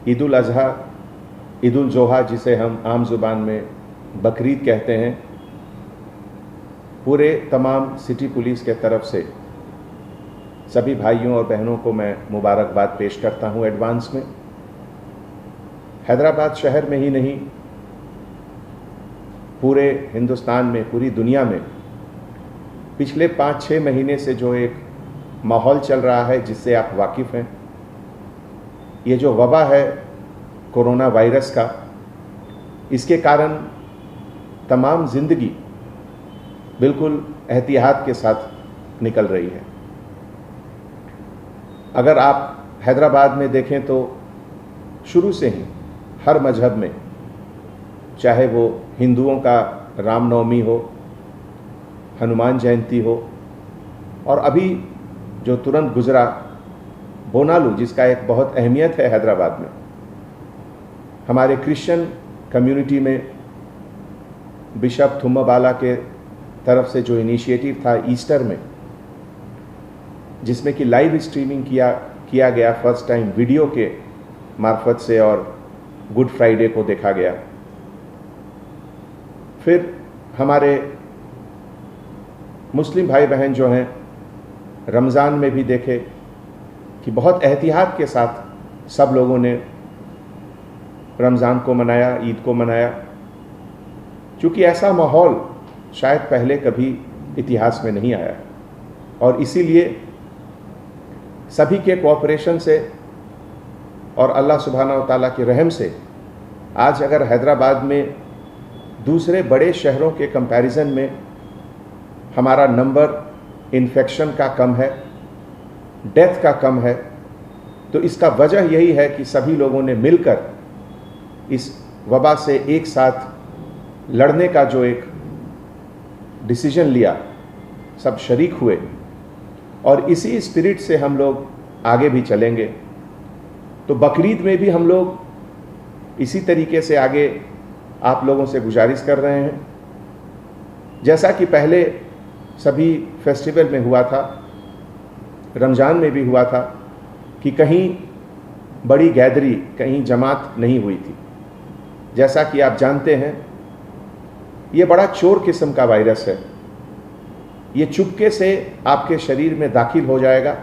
ईद उल अज़हा, ईद उल जोहा जिसे हम आम ज़ुबान में बकरीद कहते हैं, पूरे तमाम सिटी पुलिस के तरफ से सभी भाइयों और बहनों को मैं मुबारकबाद पेश करता हूं एडवांस में। हैदराबाद शहर में ही नहीं, पूरे हिंदुस्तान में, पूरी दुनिया में पिछले 5-6 महीने से जो एक माहौल चल रहा है जिससे आप वाकिफ़ हैं, ये जो वबा है कोरोना वायरस का, इसके कारण तमाम ज़िंदगी बिल्कुल एहतियात के साथ निकल रही है। अगर आप हैदराबाद में देखें तो शुरू से ही हर मजहब में, चाहे वो हिंदुओं का रामनवमी हो, हनुमान जयंती हो, और अभी जो तुरंत गुजरा बोनालू, जिसका एक बहुत अहमियत है हैदराबाद में, हमारे क्रिश्चियन कम्युनिटी में बिशप थुम्माबाला के तरफ से जो इनिशिएटिव था ईस्टर में, जिसमें कि लाइव स्ट्रीमिंग किया गया फर्स्ट टाइम वीडियो के मार्फत से, और गुड फ्राइडे को देखा गया। फिर हमारे मुस्लिम भाई बहन जो हैं, रमज़ान में भी देखे कि बहुत एहतियात के साथ सब लोगों ने रमज़ान को मनाया, ईद को मनाया, क्योंकि ऐसा माहौल शायद पहले कभी इतिहास में नहीं आया। और इसीलिए सभी के कोऑपरेशन से और अल्लाह सुब्हानहू व तआला के रहम से आज अगर हैदराबाद में दूसरे बड़े शहरों के कंपैरिजन में हमारा नंबर इन्फेक्शन का कम है, डेथ का कम है, तो इसका वजह यही है कि सभी लोगों ने मिलकर इस वबा से एक साथ लड़ने का जो एक डिसीजन लिया, सब शरीक हुए, और इसी स्पिरिट से हम लोग आगे भी चलेंगे। तो बकरीद में भी हम लोग इसी तरीके से आगे आप लोगों से गुजारिश कर रहे हैं, जैसा कि पहले सभी फेस्टिवल में हुआ था, रमज़ान में भी हुआ था, कि कहीं बड़ी गैदरी, कहीं जमात नहीं हुई थी। जैसा कि आप जानते हैं, ये बड़ा चोर किस्म का वायरस है। ये चुपके से आपके शरीर में दाखिल हो जाएगा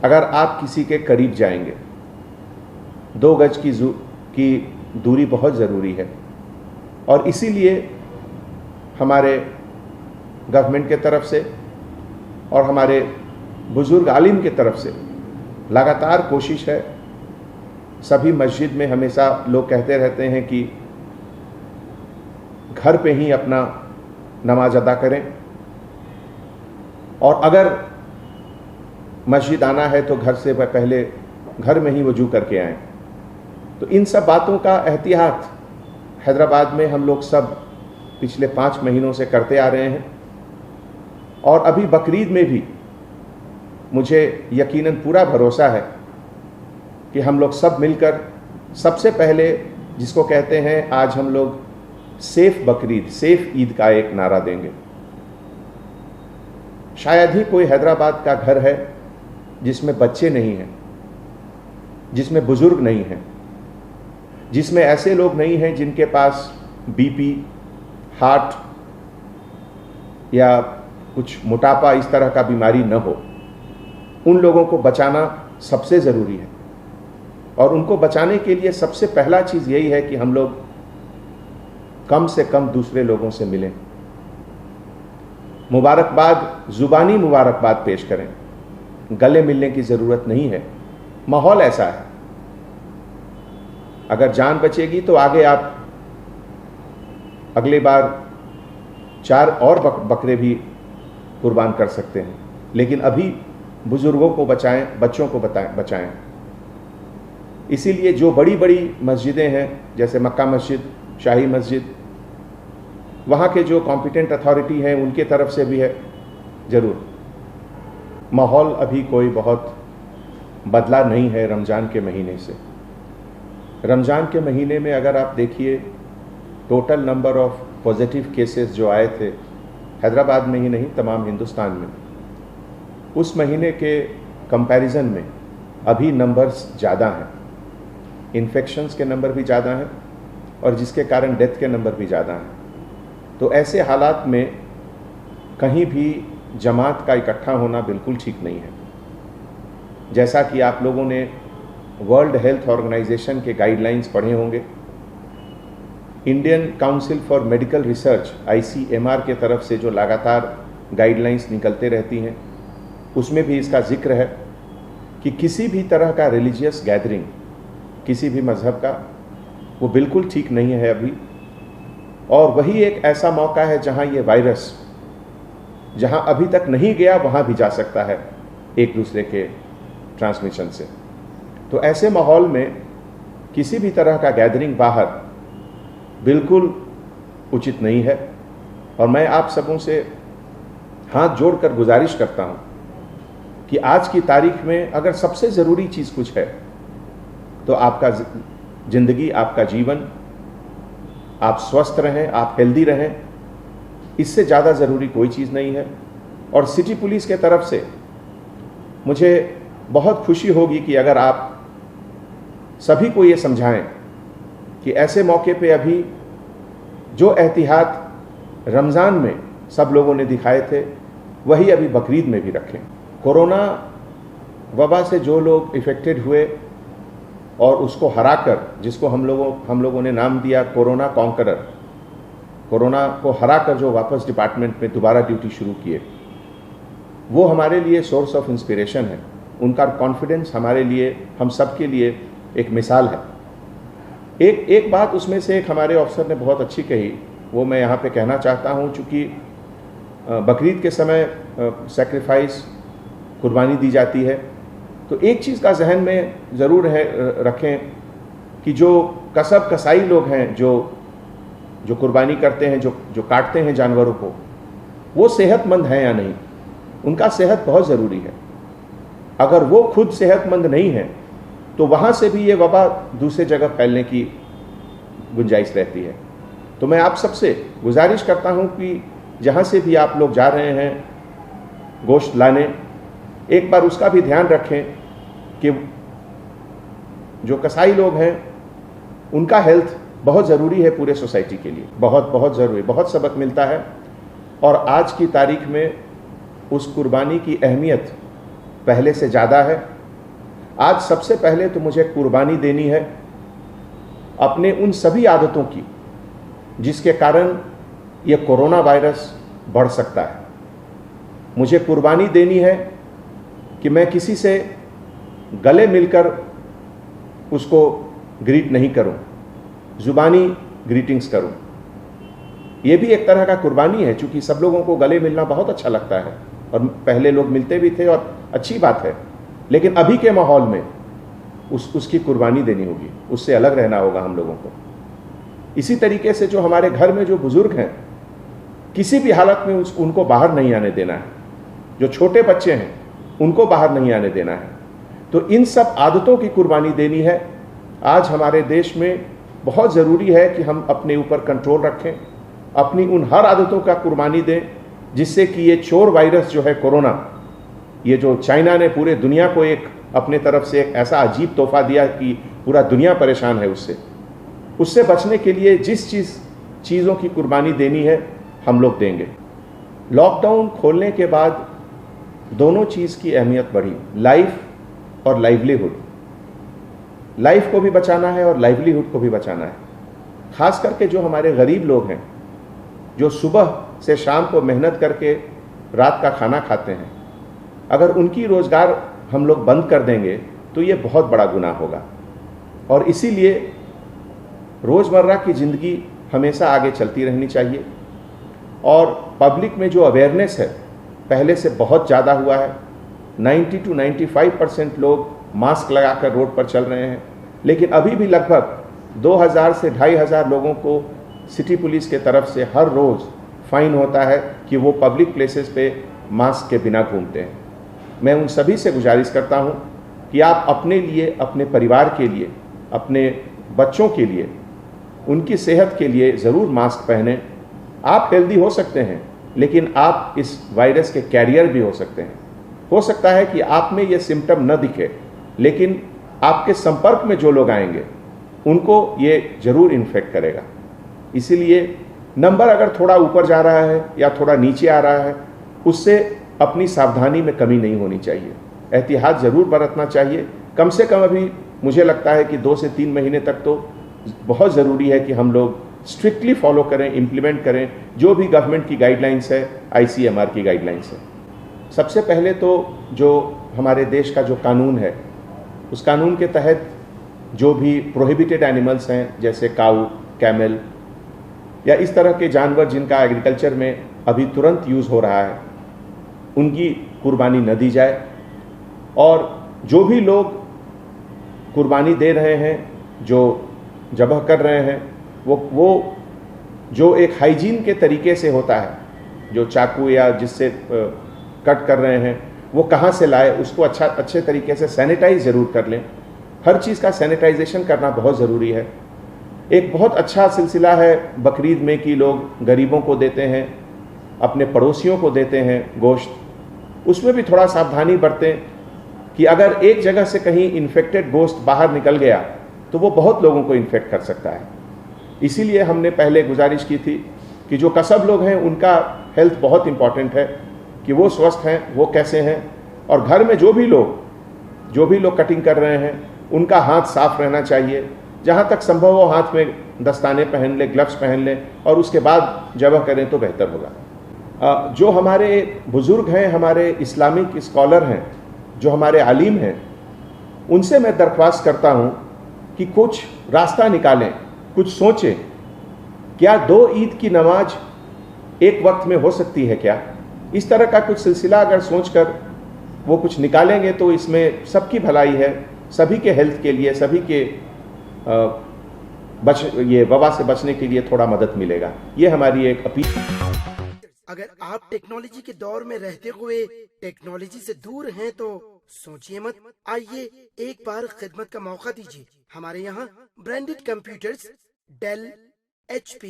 अगर आप किसी के करीब जाएंगे। 2 गज की दूरी बहुत ज़रूरी है, और इसीलिए हमारे गवर्नमेंट के तरफ से और हमारे बुज़ुर्ग आलिम के तरफ से लगातार कोशिश है। सभी मस्जिद में हमेशा लोग कहते रहते हैं कि घर पे ही अपना नमाज अदा करें, और अगर मस्जिद आना है तो घर से पहले घर में ही वजू करके आएं। तो इन सब बातों का एहतियात हैदराबाद में हम लोग सब पिछले 5 महीनों से करते आ रहे हैं, और अभी बकरीद में भी मुझे यकीनन पूरा भरोसा है कि हम लोग सब मिलकर सबसे पहले, जिसको कहते हैं आज हम लोग सेफ बकरीद, सेफ ईद का एक नारा देंगे। शायद ही कोई हैदराबाद का घर है जिसमें बच्चे नहीं हैं, जिसमें बुजुर्ग नहीं हैं, जिसमें ऐसे लोग नहीं हैं जिनके पास बीपी, हार्ट या कुछ मोटापा, इस तरह का बीमारी न हो। उन लोगों को बचाना सबसे ज़रूरी है, और उनको बचाने के लिए सबसे पहला चीज़ यही है कि हम लोग कम से कम दूसरे लोगों से मिलें, मुबारकबाद, ज़ुबानी मुबारकबाद पेश करें। गले मिलने की ज़रूरत नहीं है, माहौल ऐसा है। अगर जान बचेगी तो आगे आप अगली बार 4 और बकरे भी कुर्बान कर सकते हैं, लेकिन अभी बुजुर्गों को बचाएं, बच्चों को बचाएं। इसीलिए जो बड़ी बड़ी मस्जिदें हैं, जैसे मक्का मस्जिद, शाही मस्जिद, वहाँ के जो कॉम्पिटेंट अथॉरिटी हैं उनके तरफ से भी है ज़रूर। माहौल अभी कोई बहुत बदला नहीं है रमज़ान के महीने से। रमज़ान के महीने में अगर आप देखिए, total number of positive cases जो आए थे हैदराबाद में ही नहीं, तमाम हिंदुस्तान में, उस महीने के कंपैरिजन में अभी नंबर्स ज़्यादा हैं। इन्फेक्शंस के नंबर भी ज़्यादा हैं और जिसके कारण डेथ के नंबर भी ज़्यादा हैं। तो ऐसे हालात में कहीं भी जमात का इकट्ठा होना बिल्कुल ठीक नहीं है। जैसा कि आप लोगों ने वर्ल्ड हेल्थ ऑर्गेनाइजेशन के गाइडलाइंस पढ़े होंगे, Indian council for medical research ICMR के तरफ से जो लगातार गाइडलाइंस निकलते रहती हैं, उसमें भी इसका जिक्र है कि किसी भी तरह का रिलीजियस गैदरिंग किसी भी मज़हब का वो बिल्कुल ठीक नहीं है अभी। और वही एक ऐसा मौका है जहां ये वायरस जहां अभी तक नहीं गया वहां भी जा सकता है एक दूसरे के ट्रांसमिशन से। तो ऐसे माहौल में किसी भी तरह का गैदरिंग बाहर बिल्कुल उचित नहीं है। और मैं आप सबों से हाथ जोड़कर गुजारिश करता हूं कि आज की तारीख में अगर सबसे ज़रूरी चीज़ कुछ है तो आपका ज़िंदगी, आपका जीवन, आप स्वस्थ रहें, आप हेल्दी रहें, इससे ज़्यादा ज़रूरी कोई चीज़ नहीं है। और सिटी पुलिस के तरफ से मुझे बहुत खुशी होगी कि अगर आप सभी को ये समझाएं कि ऐसे मौके पे अभी जो एहतियात रमज़ान में सब लोगों ने दिखाए थे वही अभी बकरीद में भी रखें। कोरोना वबा से जो लोग इफ़ेक्टेड हुए और उसको हराकर, जिसको हम लोगों ने नाम दिया कोरोना कॉन्करर, कोरोना को हराकर जो वापस डिपार्टमेंट में दोबारा ड्यूटी शुरू किए, वो हमारे लिए सोर्स ऑफ इंस्पिरेशन है। उनका कॉन्फिडेंस हमारे लिए, हम सब के लिए एक मिसाल है। एक बात उसमें से एक हमारे ऑफिसर ने बहुत अच्छी कही, वो मैं यहाँ पे कहना चाहता हूँ। चूँकि बकरीद के समय सेक्रीफाइस, कुर्बानी दी जाती है, तो एक चीज़ का जहन में ज़रूर रखें कि जो कसब कसाई लोग हैं, जो कुर्बानी करते हैं, जो काटते हैं जानवरों को, वो सेहतमंद हैं या नहीं। उनका सेहत बहुत ज़रूरी है। अगर वो खुद सेहतमंद नहीं है तो वहाँ से भी ये वबा दूसरे जगह फैलने की गुंजाइश रहती है। तो मैं आप सबसे गुजारिश करता हूँ कि जहाँ से भी आप लोग जा रहे हैं गोश्त लाने, एक बार उसका भी ध्यान रखें कि जो कसाई लोग हैं उनका हेल्थ बहुत ज़रूरी है पूरे सोसाइटी के लिए, बहुत ज़रूरी, बहुत सबक मिलता है। और आज की तारीख में उस कुर्बानी की अहमियत पहले से ज़्यादा है। आज सबसे पहले तो मुझे कुर्बानी देनी है अपने उन सभी आदतों की जिसके कारण ये कोरोना वायरस बढ़ सकता है। मुझे कुर्बानी देनी है कि मैं किसी से गले मिलकर उसको ग्रीट नहीं करूं, जुबानी ग्रीटिंग्स करूं। ये भी एक तरह का कुर्बानी है, क्योंकि सब लोगों को गले मिलना बहुत अच्छा लगता है और पहले लोग मिलते भी थे और अच्छी बात है। लेकिन अभी के माहौल में उसकी कुर्बानी देनी होगी, उससे अलग रहना होगा हम लोगों को। इसी तरीके से जो हमारे घर में जो बुजुर्ग हैं, किसी भी हालत में उनको बाहर नहीं आने देना है। जो छोटे बच्चे हैं उनको बाहर नहीं आने देना है। तो इन सब आदतों की कुर्बानी देनी है। आज हमारे देश में बहुत ज़रूरी है कि हम अपने ऊपर कंट्रोल रखें, अपनी उन हर आदतों का कुर्बानी दें जिससे कि ये चोर वायरस जो है कोरोना, ये जो चाइना ने पूरे दुनिया को एक अपने तरफ से एक ऐसा अजीब तोहफा दिया कि पूरा दुनिया परेशान है उससे बचने के लिए जिस चीज़ों की कुर्बानी देनी है हम लोग देंगे। लॉकडाउन खोलने के बाद दोनों चीज़ की अहमियत बढ़ी, लाइफ और लाइवलीहुड। लाइफ को भी बचाना है और लाइवलीहुड को भी बचाना है। ख़ास करके जो हमारे गरीब लोग हैं, जो सुबह से शाम को मेहनत करके रात का खाना खाते हैं, अगर उनकी रोज़गार हम लोग बंद कर देंगे तो ये बहुत बड़ा गुनाह होगा। और इसीलिए रोज़मर्रा की ज़िंदगी हमेशा आगे चलती रहनी चाहिए। और पब्लिक में जो अवेयरनेस है पहले से बहुत ज़्यादा हुआ है। 90 to 95% लोग मास्क लगाकर रोड पर चल रहे हैं, लेकिन अभी भी लगभग 2000 से 2500 लोगों को सिटी पुलिस के तरफ से हर रोज़ फाइन होता है कि वो पब्लिक प्लेसेस पे मास्क के बिना घूमते हैं। मैं उन सभी से गुजारिश करता हूँ कि आप अपने लिए, अपने परिवार के लिए, अपने बच्चों के लिए, उनकी सेहत के लिए ज़रूर मास्क पहनें। आप हेल्दी हो सकते हैं, लेकिन आप इस वायरस के कैरियर भी हो सकते हैं। हो सकता है कि आप में ये सिम्टम न दिखे, लेकिन आपके संपर्क में जो लोग आएंगे उनको ये जरूर इन्फेक्ट करेगा। इसीलिए नंबर अगर थोड़ा ऊपर जा रहा है या थोड़ा नीचे आ रहा है, उससे अपनी सावधानी में कमी नहीं होनी चाहिए, एहतियात ज़रूर बरतना चाहिए। कम से कम अभी मुझे लगता है कि 2 से 3 महीने तक तो बहुत ज़रूरी है कि हम लोग स्ट्रिक्टली फॉलो करें, इम्प्लीमेंट करें जो भी गवर्नमेंट की गाइडलाइंस है, ICMR की गाइडलाइंस है। सबसे पहले तो जो हमारे देश का जो कानून है, उस कानून के तहत जो भी प्रोहिबिटेड एनिमल्स हैं, जैसे काऊ, कैमल या इस तरह के जानवर जिनका एग्रीकल्चर में अभी तुरंत यूज़ हो रहा है, उनकी कुर्बानी न दी जाए। और जो भी लोग कुर्बानी दे रहे हैं, जो ज़बह कर रहे हैं, वो जो एक हाइजीन के तरीके से होता है, जो चाकू या जिससे कट कर रहे हैं, वो कहाँ से लाए, उसको अच्छे तरीके से सैनिटाइज ज़रूर कर लें। हर चीज़ का सैनिटाइजेशन करना बहुत ज़रूरी है। एक बहुत अच्छा सिलसिला है बकरीद में कि लोग गरीबों को देते हैं, अपने पड़ोसियों को देते हैं गोश्त। उसमें भी थोड़ा सावधानी बरतें कि अगर एक जगह से कहीं इन्फेक्टेड गोश्त बाहर निकल गया तो वो बहुत लोगों को इन्फेक्ट कर सकता है। इसीलिए हमने पहले गुजारिश की थी कि जो कसब लोग हैं उनका हेल्थ बहुत इम्पॉर्टेंट है, कि वो स्वस्थ हैं, वो कैसे हैं, और घर में जो भी लोग कटिंग कर रहे हैं उनका हाथ साफ रहना चाहिए। जहाँ तक संभव हो हाथ में दस्ताने पहन लें, ग्लव्स पहन लें, और उसके बाद ज़बह करें तो बेहतर होगा। जो हमारे बुज़ुर्ग हैं, हमारे इस्लामिक स्कॉलर हैं, जो हमारे आलिम हैं, उनसे मैं दरख्वास्त करता हूँ कि कुछ रास्ता निकालें, कुछ सोचें। क्या 2 ईद की नमाज एक वक्त में हो सकती है क्या? इस तरह का कुछ सिलसिला अगर सोचकर वो कुछ निकालेंगे तो इसमें सबकी भलाई है, सभी के हेल्थ के लिए, सभी के ये वबा से बचने के लिए थोड़ा मदद मिलेगा। ये हमारी एक अपील। अगर आप टेक्नोलॉजी के दौर में रहते हुए टेक्नोलॉजी से दूर हैं तो सोचिए मत, आइए एक बार खिदमत का मौका दीजिए। हमारे यहाँ branded computers, Dell, HP,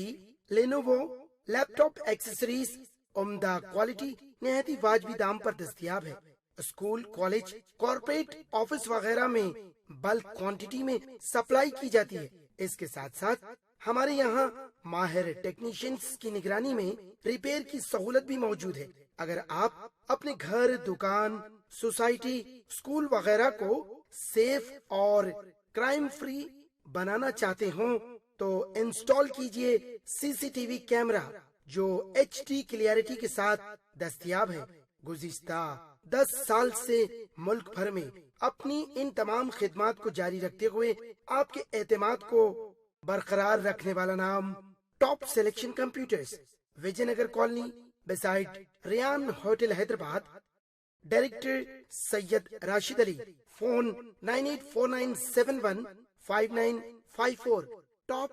Lenovo, laptop accessories उम्दा क्वालिटी निहायत ही वाजबी दाम पर दस्तयाब है। स्कूल, कॉलेज, कॉर्पोरेट ऑफिस वगैरह में बल्क क्वांटिटी में सप्लाई की जाती है। इसके साथ साथ हमारे यहाँ माहिर टेक्नीशियंस की निगरानी में रिपेयर की सहूलत भी मौजूद है। अगर आप अपने घर, दुकान, सोसाइटी, स्कूल वगैरह को सेफ और क्राइम फ्री बनाना चाहते हो तो इंस्टॉल कीजिए CCTV कैमरा जो HD क्लियरिटी के साथ दस्तयाब है। गुज़िश्ता 10 साल से मुल्क भर में अपनी इन तमाम खिदमात को जारी रखते हुए आपके एतमाद को बरकरार रखने वाला नाम top selection computers, Vijayanagar colony, beside Riyan hotel, Hyderabad. Director Syed Rashid Ali. Phone 9849715954। Top